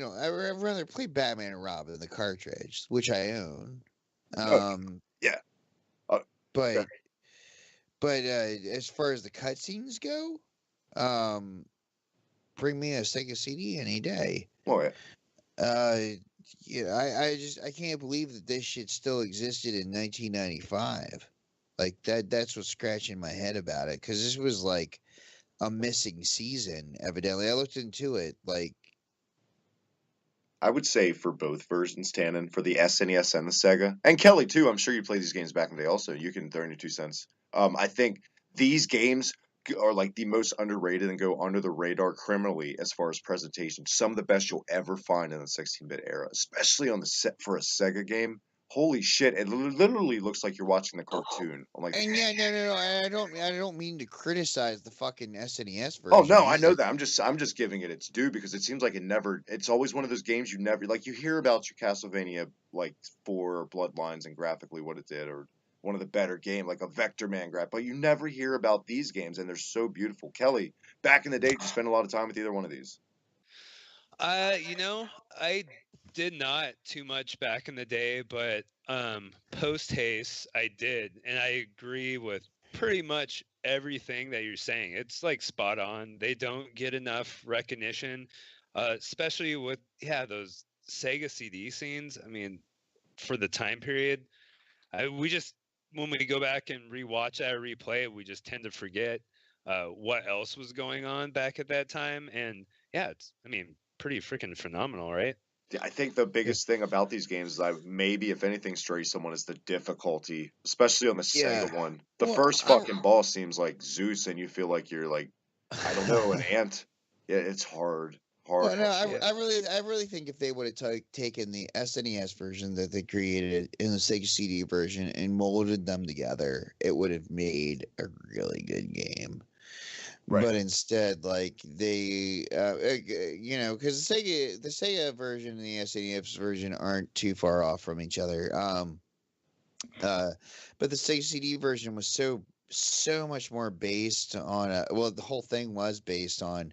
Batman and Robin, the cartridge, which I own. Yeah. But as far as the cutscenes go, bring me a Sega CD any day. Oh yeah. I can't believe that this shit still existed in 1995. Like that's what's scratching my head about it, because this was like a missing season. Evidently, I looked into it. Like, I would say for both versions, Tannen, for the SNES and the Sega, and Kelly too. I'm sure you played these games back in the day. Also, you can throw in your 2 cents. I think these games are like the most underrated and go under the radar criminally as far as presentation. Some of the best you'll ever find in the 16-bit era, especially on the set for a Sega game. Holy shit! It literally looks like you're watching the cartoon. I'm like, And yeah, no. I don't mean to criticize the fucking SNES oh version no, I know either. that. I'm just giving it its due because it seems like it never. It's always one of those games you never like. You hear about your Castlevania like 4 Bloodlines and graphically what it did, or one of the better game like a Vector Man graph, but you never hear about these games and they're so beautiful. Kelly, back in the day, did you spend a lot of time with either one of these? You know, I did not too much back in the day, but post haste I did, and I agree with pretty much everything that you're saying. It's like spot on. They don't get enough recognition, especially with those Sega CD scenes. I mean, for the time period, we just when we go back and rewatch that or replay it, we just tend to forget what else was going on back at that time. And yeah, it's I mean pretty freaking phenomenal, right? Yeah, I think the biggest thing about these games is I maybe, if anything, stray someone is the difficulty, especially on the Yeah. Sega one. The Well, first fucking boss seems like Zeus, and you feel like you're like, I don't know, an ant. Yeah, it's hard, hard, Well, no, hard. Yeah. I really think if they would have taken the SNES version that they created in the Sega CD version and molded them together, it would have made a really good game. Right. But instead, like they, you know, because the Sega version and the SNES version aren't too far off from each other. But the Sega CD version was so much more based on well, the whole thing was based on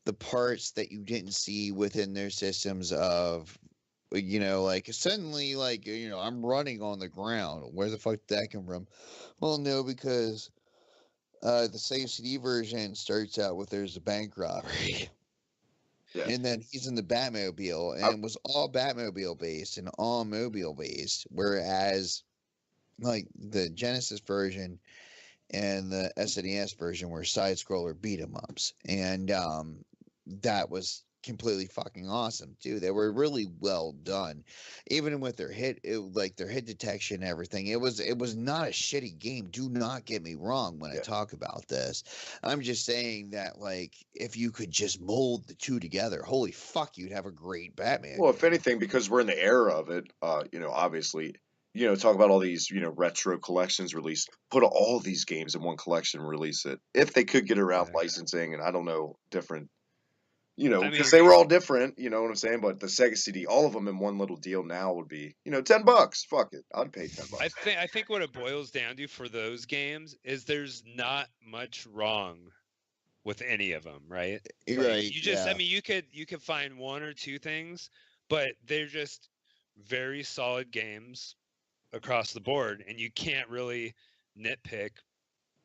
the parts that you didn't see within their systems of, you know, like suddenly, like, you know, I'm running on the ground. Where the fuck did that come from? Well, no, because the Sega CD version starts out with there's a bank robbery. Yeah. And then he's in the Batmobile, and I- it was all Batmobile based and all mobile based. Whereas, like, the Genesis version and the SNES version were side scroller beat 'em ups, and that was completely fucking awesome too. They were really well done, even with their like their hit detection and everything. It was not a shitty game. Do not get me wrong when I Yeah. talk about this. I'm just saying that, like, if you could just mold the two together, holy fuck, you'd have a great Batman Well, if game. anything, because we're in the era of it, obviously, talk about all these, retro collections released, put all these games in one collection and release it. If they could get around Yeah. licensing and I don't know, different, I because mean, they were all different, you know what I'm saying? But the Sega CD, all of them in one little deal now would be, $10. Fuck it. I'd pay $10. I think what it boils down to for those games is there's not much wrong with any of them, right? You're Like right. you just Yeah. I mean you could find one or two things, but they're just very solid games across the board, and you can't really nitpick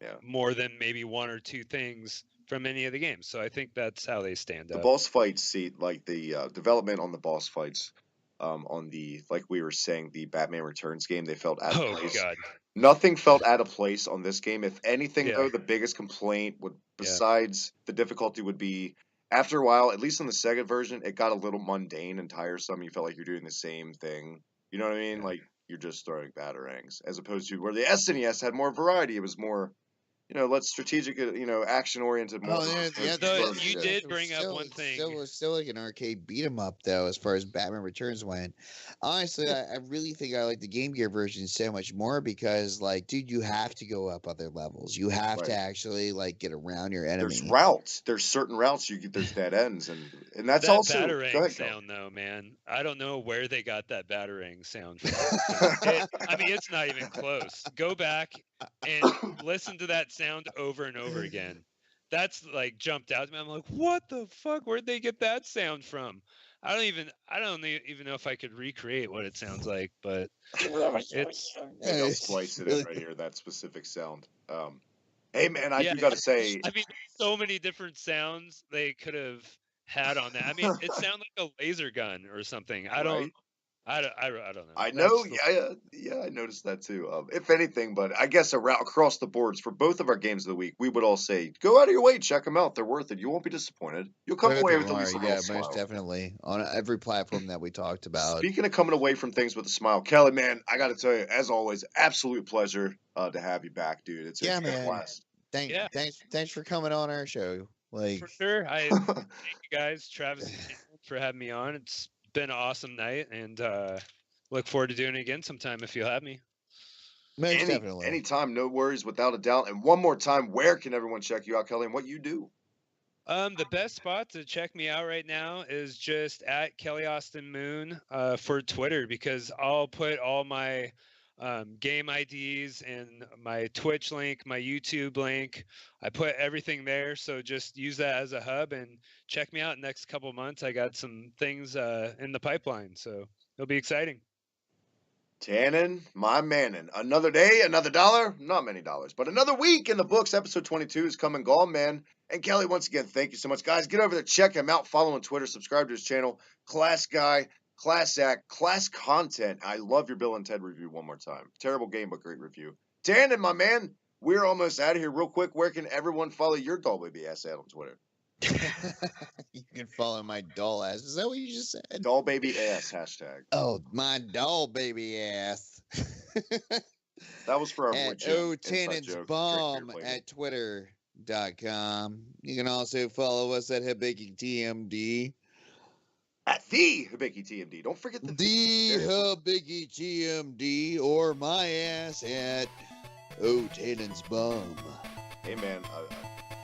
Yeah. more than maybe one or two things from any of the games. So I think that's how they stand The up. boss fights, see, like the development on the boss fights, on the, like we were saying, the Batman Returns game, they felt out of Oh place. god. Nothing felt out of place on this game. If anything, Yeah. though, the biggest complaint would, Yeah. besides the difficulty, would be after a while, at least in the Sega version, it got a little mundane and tiresome. You felt like you're doing the same thing. You know what I mean? Yeah. Like you're just throwing batarangs, as opposed to where the SNES had more variety. It was more, less strategic, action oriented, more. Oh, yeah, yeah. You did bring up one thing. Still like an arcade beat 'em up though, as far as Batman Returns went. Honestly, I really think I like the Game Gear version so much more because, like, dude, you have to go up other levels. You have to Right. actually, like, get around your enemy. There's routes. There's certain routes you get. There's dead ends, and that's That also. Go batarang ahead, Kel. sound, though, man. I don't know where they got that batarang sound from. I mean, it's not even close. Go back and listen to that sound over and over again. That's like jumped out to me. I'm like, what the fuck? Where'd they get that sound from? I don't even know if I could recreate what it sounds like, but it's Maybe I'll splice it in right here. That specific sound. Hey man, I do gotta say, I mean, so many different sounds they could have had on that. I mean, it sounded like a laser gun or something. I don't know. I know, That's yeah, I noticed that too. If anything, but I guess around across the boards for both of our games of the week, we would all say, go out of your way, check them out. They're worth it. You won't be disappointed. You'll come away with at least a little smile. Most definitely on every platform that we talked about. Speaking of coming away from things with a smile, Kelly, man, I got to tell you, as always, absolute pleasure to have you back, dude. It's been a blast. Yeah. Thanks for coming on our show. Like, For sure. I thank you guys, Travis and Cameron, for having me on. It's been an awesome night, and look forward to doing it again sometime if you'll have me. most definitely. Anytime, no worries, without a doubt. And one more time, where can everyone check you out, Kelly, and what you do? The best spot to check me out right now is just at Kelly Austin Moon for Twitter, because I'll put all my game IDs and my Twitch link, my YouTube link. I put everything there, so just use that as a hub and check me out next couple months. I got some things in the pipeline, so it'll be exciting. Tannen, my manin. Another day, another dollar. Not many dollars, but another week in the books. Episode 22 is come and gone, man. And Kelly, once again, thank you so much. Guys, get over there, check him out, follow on Twitter, subscribe to his channel. Class guy, class act, class content. I love your Bill and Ted review one more time. Terrible game, but great review. Tannen, my man, we're almost out of here. Real quick, where can everyone follow your doll baby ass at on Twitter? You can follow my doll ass. Is that what you just said? Doll baby ass hashtag. Oh, my doll baby ass. That was for our boy At Jim. Tenants Bomb at twitter.com. You can also follow us at Hibiki TMD. At the Hibiki TMD. Don't forget the Hibiki TMD, or my ass at Tenants Bomb. Hey man,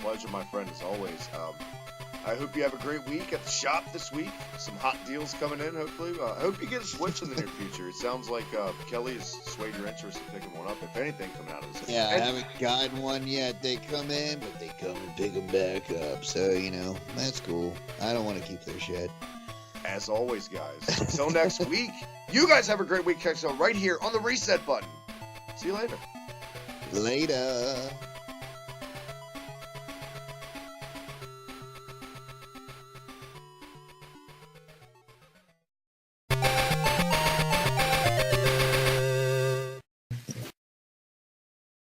pleasure, my friend, as always. I hope you have a great week at the shop this week. Some hot deals coming in, hopefully. I hope you get a Switch in the near future. It sounds like Kelly has swayed your interest in picking one up, if anything, coming out of this. Yeah, I haven't gotten one yet. They come in, but they come and pick them back up. So, that's cool. I don't want to keep their shit. As always, guys, until next week, you guys have a great week. Catch us right here on the reset button. See you later. Later.